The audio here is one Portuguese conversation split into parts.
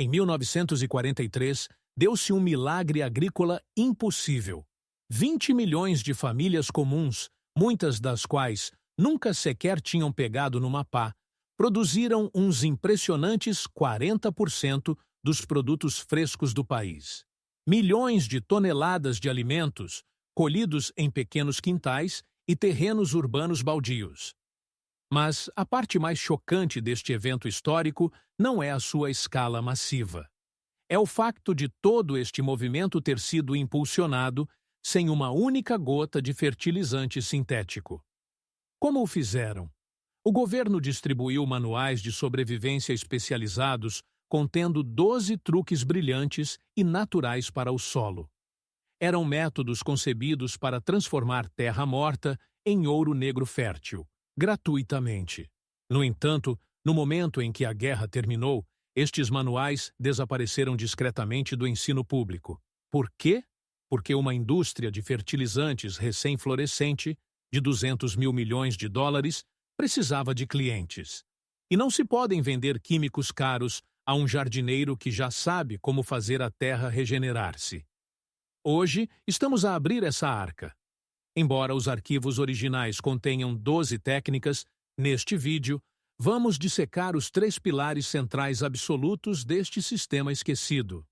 Em 1943, deu-se um milagre agrícola impossível. 20 milhões de famílias comuns, muitas das quais nunca sequer tinham pegado numa pá, produziram uns impressionantes 40% dos produtos frescos do país. Milhões de toneladas de alimentos, colhidos em pequenos quintais e terrenos urbanos baldios. Mas a parte mais chocante deste evento histórico não é a sua escala massiva. É o facto de todo este movimento ter sido impulsionado sem uma única gota de fertilizante sintético. Como o fizeram? O governo distribuiu manuais de sobrevivência especializados contendo 12 truques brilhantes e naturais para o solo. Eram métodos concebidos para transformar terra morta em ouro negro fértil, gratuitamente. No entanto, no momento em que a guerra terminou, estes manuais desapareceram discretamente do ensino público. Por quê? Porque uma indústria de fertilizantes recém-florescente, de 200 mil milhões de dólares, precisava de clientes. E não se podem vender químicos caros a um jardineiro que já sabe como fazer a terra regenerar-se. Hoje, estamos a abrir essa arca. Embora os arquivos originais contenham 12 técnicas, neste vídeo, vamos dissecar os 3 pilares centrais absolutos deste sistema esquecido.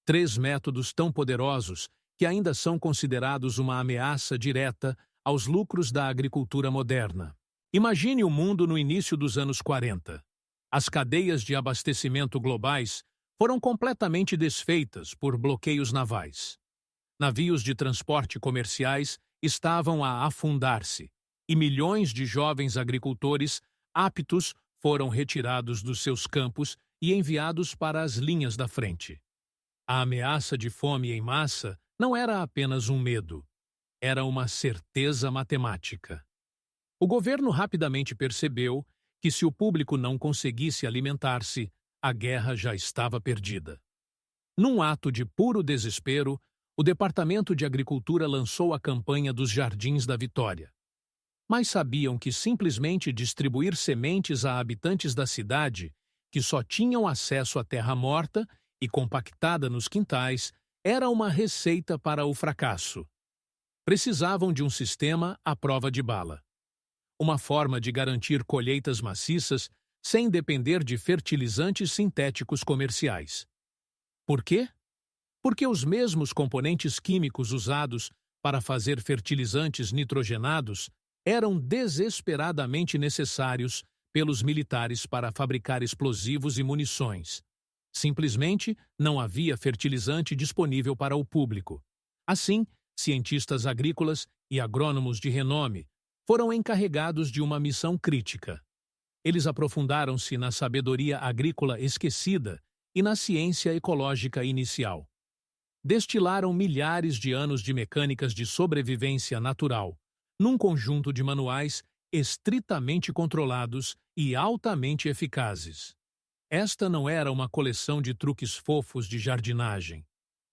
3 métodos tão poderosos que ainda são considerados uma ameaça direta aos lucros da agricultura moderna. Imagine o mundo no início dos anos 40. As cadeias de abastecimento globais foram completamente desfeitas por bloqueios navais. Navios de transporte comerciais estavam a afundar-se, e milhões de jovens agricultores aptos foram retirados dos seus campos e enviados para as linhas da frente. A ameaça de fome em massa não era apenas um medo, era uma certeza matemática. O governo rapidamente percebeu que se o público não conseguisse alimentar-se, a guerra já estava perdida. Num ato de puro desespero, o Departamento de Agricultura lançou a campanha dos Jardins da Vitória. Mas sabiam que simplesmente distribuir sementes a habitantes da cidade, que só tinham acesso à terra morta e compactada nos quintais, era uma receita para o fracasso. Precisavam de um sistema à prova de bala. Uma forma de garantir colheitas maciças sem depender de fertilizantes sintéticos comerciais. Por quê? Porque os mesmos componentes químicos usados para fazer fertilizantes nitrogenados eram desesperadamente necessários pelos militares para fabricar explosivos e munições. Simplesmente não havia fertilizante disponível para o público. Assim, cientistas agrícolas e agrônomos de renome foram encarregados de uma missão crítica. Eles aprofundaram-se na sabedoria agrícola esquecida e na ciência ecológica inicial. Destilaram milhares de anos de mecânicas de sobrevivência natural, num conjunto de manuais estritamente controlados e altamente eficazes. Esta não era uma coleção de truques fofos de jardinagem.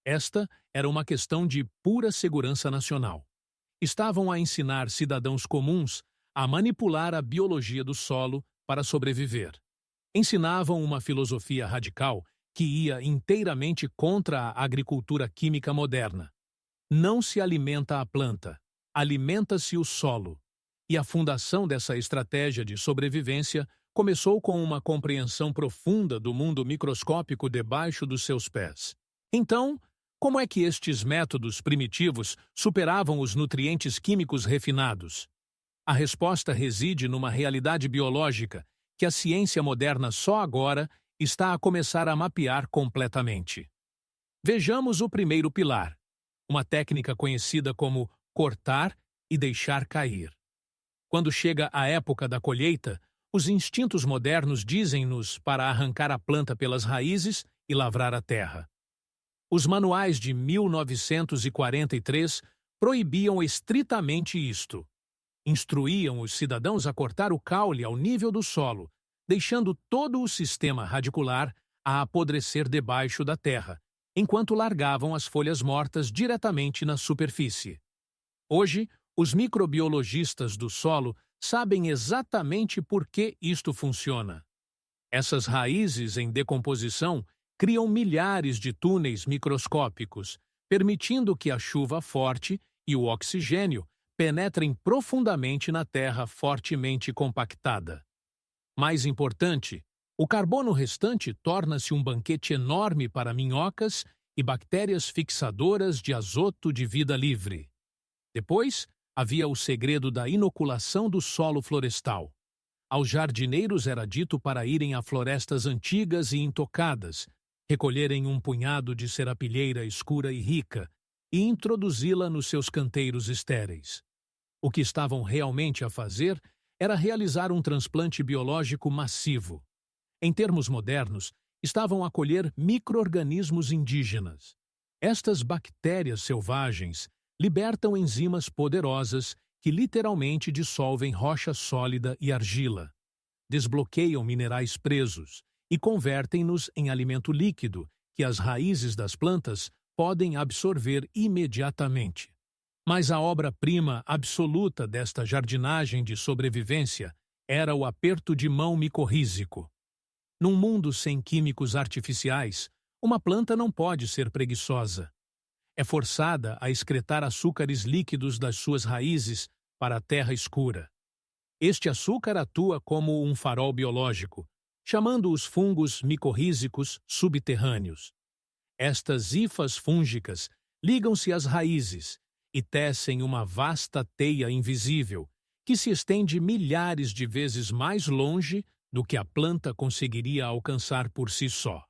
Esta era uma questão de pura segurança nacional. Estavam a ensinar cidadãos comuns a manipular a biologia do solo para sobreviver. Ensinavam uma filosofia radical que ia inteiramente contra a agricultura química moderna. Não se alimenta a planta, alimenta-se o solo. E a fundação dessa estratégia de sobrevivência começou com uma compreensão profunda do mundo microscópico debaixo dos seus pés. Então, como é que estes métodos primitivos superavam os nutrientes químicos refinados? A resposta reside numa realidade biológica que a ciência moderna só agora está a começar a mapear completamente. Vejamos o primeiro pilar, uma técnica conhecida como cortar e deixar cair. Quando chega a época da colheita, os instintos modernos dizem-nos para arrancar a planta pelas raízes e lavrar a terra. Os manuais de 1943 proibiam estritamente isto. Instruíam os cidadãos a cortar o caule ao nível do solo, deixando todo o sistema radicular a apodrecer debaixo da terra, enquanto largavam as folhas mortas diretamente na superfície. Hoje, os microbiologistas do solo sabem exatamente por que isto funciona. Essas raízes em decomposição criam milhares de túneis microscópicos, permitindo que a chuva forte e o oxigênio penetrem profundamente na terra fortemente compactada. Mais importante, o carbono restante torna-se um banquete enorme para minhocas e bactérias fixadoras de azoto de vida livre. Depois, havia o segredo da inoculação do solo florestal. Aos jardineiros era dito para irem a florestas antigas e intocadas, recolherem um punhado de serapilheira escura e rica e introduzi-la nos seus canteiros estéreis. O que estavam realmente a fazer era realizar um transplante biológico massivo. Em termos modernos, estavam a colher micro-organismos indígenas. Estas bactérias selvagens libertam enzimas poderosas que literalmente dissolvem rocha sólida e argila, desbloqueiam minerais presos e convertem-nos em alimento líquido que as raízes das plantas podem absorver imediatamente. Mas a obra-prima absoluta desta jardinagem de sobrevivência era o aperto de mão micorrízico. Num mundo sem químicos artificiais, uma planta não pode ser preguiçosa. É forçada a excretar açúcares líquidos das suas raízes para a terra escura. Este açúcar atua como um farol biológico, chamando os fungos micorrízicos subterrâneos. Estas hifas fúngicas ligam-se às raízes e tecem uma vasta teia invisível que se estende milhares de vezes mais longe do que a planta conseguiria alcançar por si só.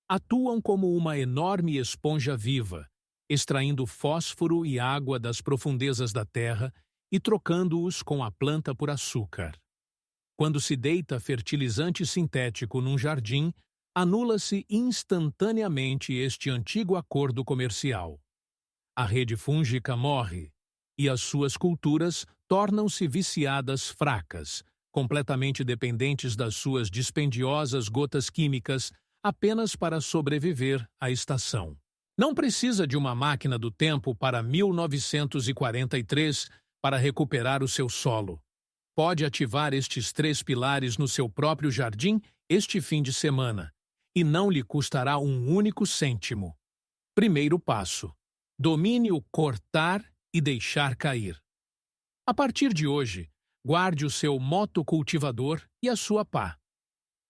Atuam como uma enorme esponja viva, extraindo fósforo e água das profundezas da terra e trocando-os com a planta por açúcar. Quando se deita fertilizante sintético num jardim, anula-se instantaneamente este antigo acordo comercial. A rede fúngica morre e as suas culturas tornam-se viciadas fracas, completamente dependentes das suas dispendiosas gotas químicas apenas para sobreviver à estação. Não precisa de uma máquina do tempo para 1943 para recuperar o seu solo. Pode ativar estes 3 pilares no seu próprio jardim este fim de semana, e não lhe custará um único cêntimo. Primeiro passo: domine o cortar e deixar cair. A partir de hoje, guarde o seu motocultivador e a sua pá.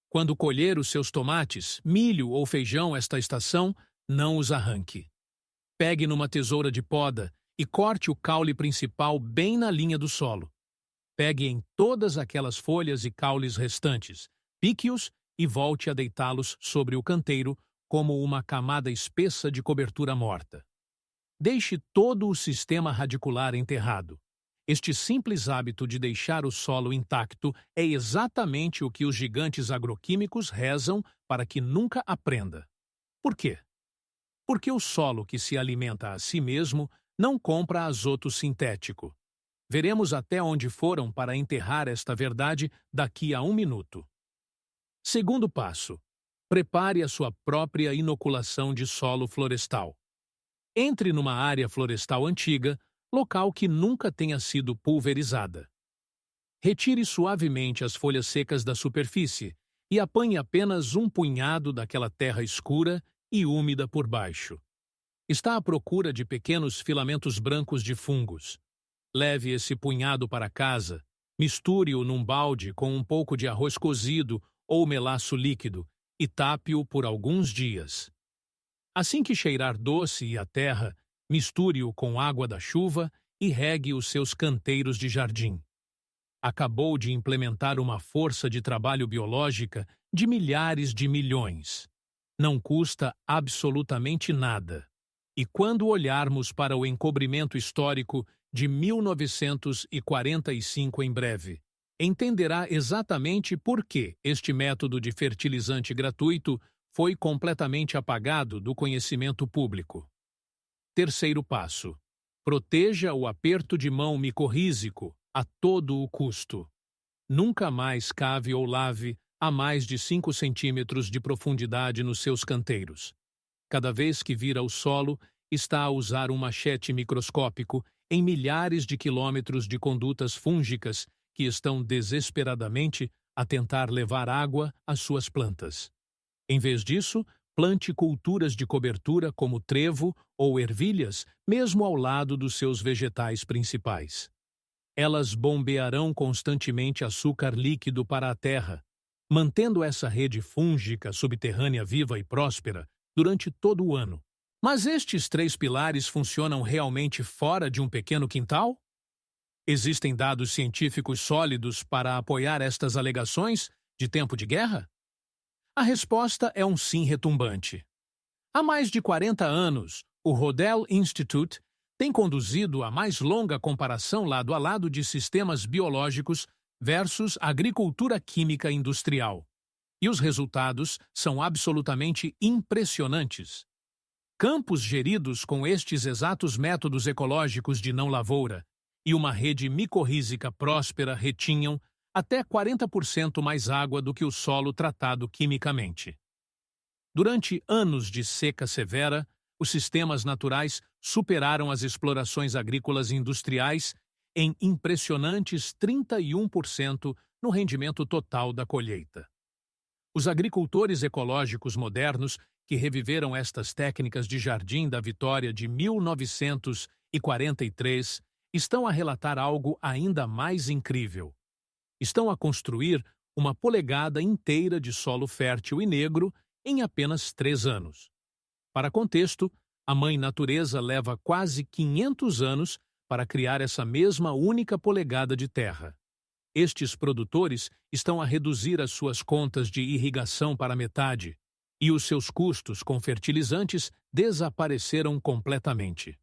Quando colher os seus tomates, milho ou feijão esta estação, não os arranque. Pegue numa tesoura de poda e corte o caule principal bem na linha do solo. Pegue em todas aquelas folhas e caules restantes, pique-os e volte a deitá-los sobre o canteiro como uma camada espessa de cobertura morta. Deixe todo o sistema radicular enterrado. Este simples hábito de deixar o solo intacto é exatamente o que os gigantes agroquímicos rezam para que nunca aprenda. Por quê? Porque o solo que se alimenta a si mesmo não compra azoto sintético. Veremos até onde foram para enterrar esta verdade daqui a 1 minuto. Segundo passo: prepare a sua própria inoculação de solo florestal. Entre numa área florestal antiga, local que nunca tenha sido pulverizada. Retire suavemente as folhas secas da superfície e apanhe apenas um punhado daquela terra escura e úmida por baixo. Está à procura de pequenos filamentos brancos de fungos. Leve esse punhado para casa, misture-o num balde com um pouco de arroz cozido ou melaço líquido e tape-o por alguns dias. Assim que cheirar doce e a terra, misture-o com água da chuva e regue os seus canteiros de jardim. Acabou de implementar uma força de trabalho biológica de milhares de milhões. Não custa absolutamente nada. E quando olharmos para o encobrimento histórico de 1945 em breve, entenderá exatamente por que este método de fertilizante gratuito foi completamente apagado do conhecimento público. Terceiro passo: proteja o aperto de mão micorrízico a todo o custo. Nunca mais cave ou lave a mais de 5 centímetros de profundidade nos seus canteiros. Cada vez que vira o solo, está a usar um machete microscópico em milhares de quilômetros de condutas fúngicas que estão desesperadamente a tentar levar água às suas plantas. Em vez disso, Plante culturas de cobertura como trevo ou ervilhas, mesmo ao lado dos seus vegetais principais. Elas bombearão constantemente açúcar líquido para a terra, mantendo essa rede fúngica subterrânea viva e próspera durante todo o ano. Mas estes três pilares funcionam realmente fora de um pequeno quintal? Existem dados científicos sólidos para apoiar estas alegações de tempo de guerra? A resposta é um sim retumbante. Há mais de 40 anos, o Rodel Institute tem conduzido a mais longa comparação lado a lado de sistemas biológicos versus agricultura química industrial. E os resultados são absolutamente impressionantes. Campos geridos com estes exatos métodos ecológicos de não-lavoura e uma rede micorrízica próspera retinham até 40% mais água do que o solo tratado quimicamente. Durante anos de seca severa, os sistemas naturais superaram as explorações agrícolas industriais em impressionantes 31% no rendimento total da colheita. Os agricultores ecológicos modernos que reviveram estas técnicas de jardim da Vitória de 1943 estão a relatar algo ainda mais incrível. Estão a construir uma polegada inteira de solo fértil e negro em apenas 3 anos. Para contexto, a Mãe Natureza leva quase 500 anos para criar essa mesma única polegada de terra. Estes produtores estão a reduzir as suas contas de irrigação para metade, e os seus custos com fertilizantes desapareceram completamente.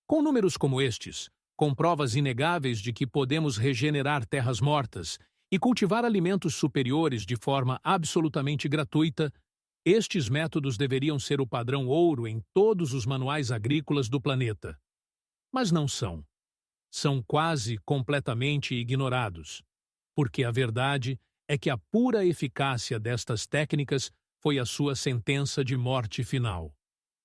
Com números como estes, com provas inegáveis de que podemos regenerar terras mortas e cultivar alimentos superiores de forma absolutamente gratuita, estes métodos deveriam ser o padrão ouro em todos os manuais agrícolas do planeta. Mas não são. São quase completamente ignorados, porque a verdade é que a pura eficácia destas técnicas foi a sua sentença de morte final.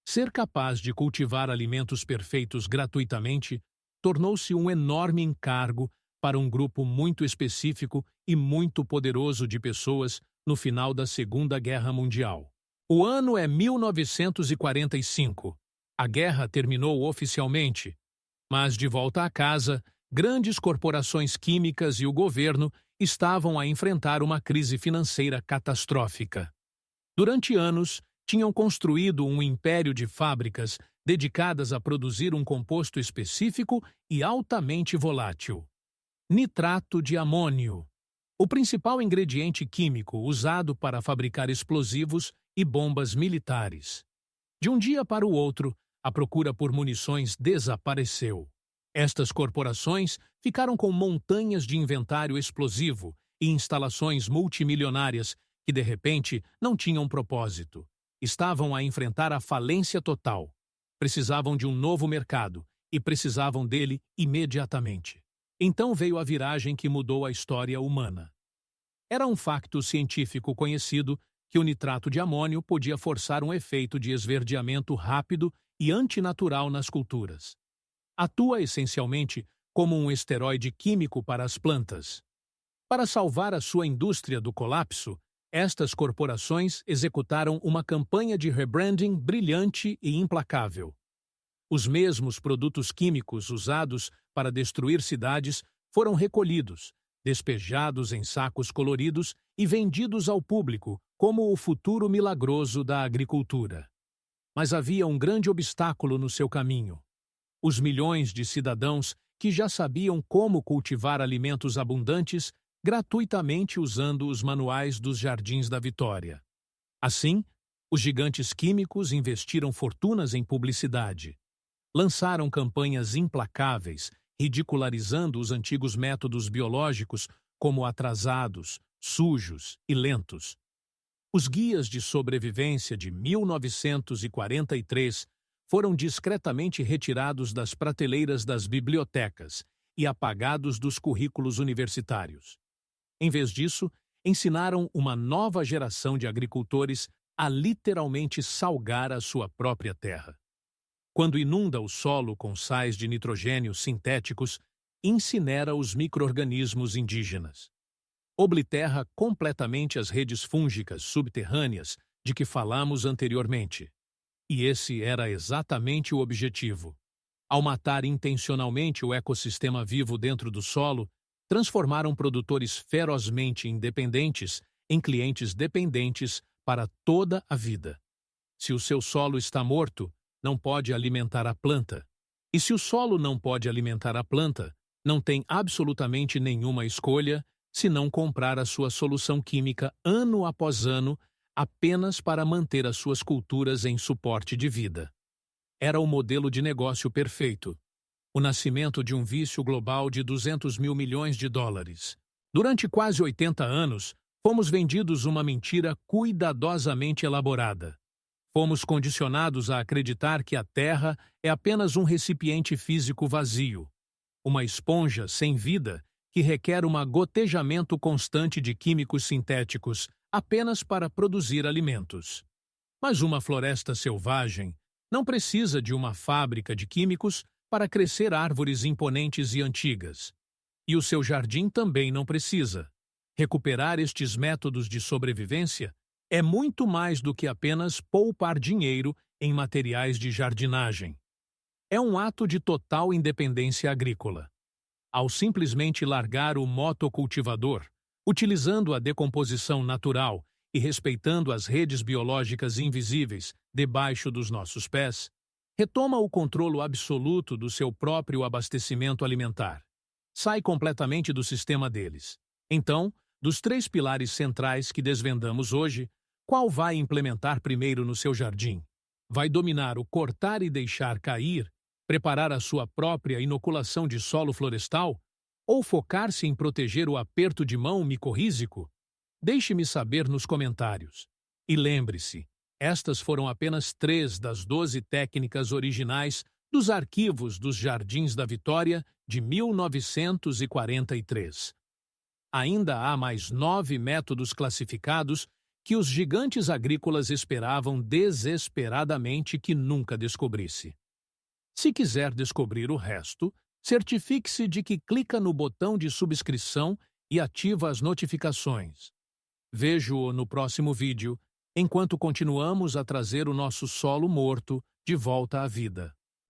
Ser capaz de cultivar alimentos perfeitos gratuitamente tornou-se um enorme encargo para um grupo muito específico e muito poderoso de pessoas no final da Segunda Guerra Mundial. O ano é 1945. A guerra terminou oficialmente, mas de volta a casa, grandes corporações químicas e o governo estavam a enfrentar uma crise financeira catastrófica. Durante anos, tinham construído um império de fábricas dedicadas a produzir um composto específico e altamente volátil: nitrato de amônio, o principal ingrediente químico usado para fabricar explosivos e bombas militares. De um dia para o outro, a procura por munições desapareceu. Estas corporações ficaram com montanhas de inventário explosivo e instalações multimilionárias que, de repente, não tinham propósito. Estavam a enfrentar a falência total. Precisavam de um novo mercado e precisavam dele imediatamente. Então veio a viragem que mudou a história humana. Era um facto científico conhecido que o nitrato de amônio podia forçar um efeito de esverdeamento rápido e antinatural nas culturas. Atua essencialmente como um esteroide químico para as plantas. Para salvar a sua indústria do colapso, estas corporações executaram uma campanha de rebranding brilhante e implacável. Os mesmos produtos químicos usados para destruir cidades foram recolhidos, despejados em sacos coloridos e vendidos ao público como o futuro milagroso da agricultura. Mas havia um grande obstáculo no seu caminho: os milhões de cidadãos que já sabiam como cultivar alimentos abundantes gratuitamente usando os manuais dos Jardins da Vitória. Assim, os gigantes químicos investiram fortunas em publicidade. Lançaram campanhas implacáveis, ridicularizando os antigos métodos biológicos como atrasados, sujos e lentos. Os guias de sobrevivência de 1943 foram discretamente retirados das prateleiras das bibliotecas e apagados dos currículos universitários. Em vez disso, ensinaram uma nova geração de agricultores a literalmente salgar a sua própria terra. Quando inunda o solo com sais de nitrogênio sintéticos, incinera os micro-organismos indígenas. Obliterra completamente as redes fúngicas subterrâneas, de que falamos anteriormente. E esse era exatamente o objetivo. Ao matar intencionalmente o ecossistema vivo dentro do solo, transformaram produtores ferozmente independentes em clientes dependentes para toda a vida. Se o seu solo está morto, não pode alimentar a planta. E se o solo não pode alimentar a planta, não tem absolutamente nenhuma escolha senão comprar a sua solução química ano após ano apenas para manter as suas culturas em suporte de vida. Era o modelo de negócio perfeito. O nascimento de um vício global de 200 mil milhões de dólares. Durante quase 80 anos, fomos vendidos uma mentira cuidadosamente elaborada. Fomos condicionados a acreditar que a Terra é apenas um recipiente físico vazio, uma esponja sem vida que requer um gotejamento constante de químicos sintéticos apenas para produzir alimentos. Mas uma floresta selvagem não precisa de uma fábrica de químicos para crescer árvores imponentes e antigas. E o seu jardim também não precisa. Recuperar estes métodos de sobrevivência é muito mais do que apenas poupar dinheiro em materiais de jardinagem. É um ato de total independência agrícola. Ao simplesmente largar o motocultivador, utilizando a decomposição natural e respeitando as redes biológicas invisíveis debaixo dos nossos pés, retoma o controle absoluto do seu próprio abastecimento alimentar. Sai completamente do sistema deles. Então, dos 3 pilares centrais que desvendamos hoje, qual vai implementar primeiro no seu jardim? Vai dominar o cortar e deixar cair, preparar a sua própria inoculação de solo florestal? Ou focar-se em proteger o aperto de mão micorrízico? Deixe-me saber nos comentários. E lembre-se, estas foram apenas 3 das 12 técnicas originais dos arquivos dos Jardins da Vitória de 1943. Ainda há mais 9 métodos classificados que os gigantes agrícolas esperavam desesperadamente que nunca descobrisse. Se quiser descobrir o resto, certifique-se de que clica no botão de subscrição e ativa as notificações. Vejo-o no próximo vídeo, enquanto continuamos a trazer o nosso solo morto de volta à vida.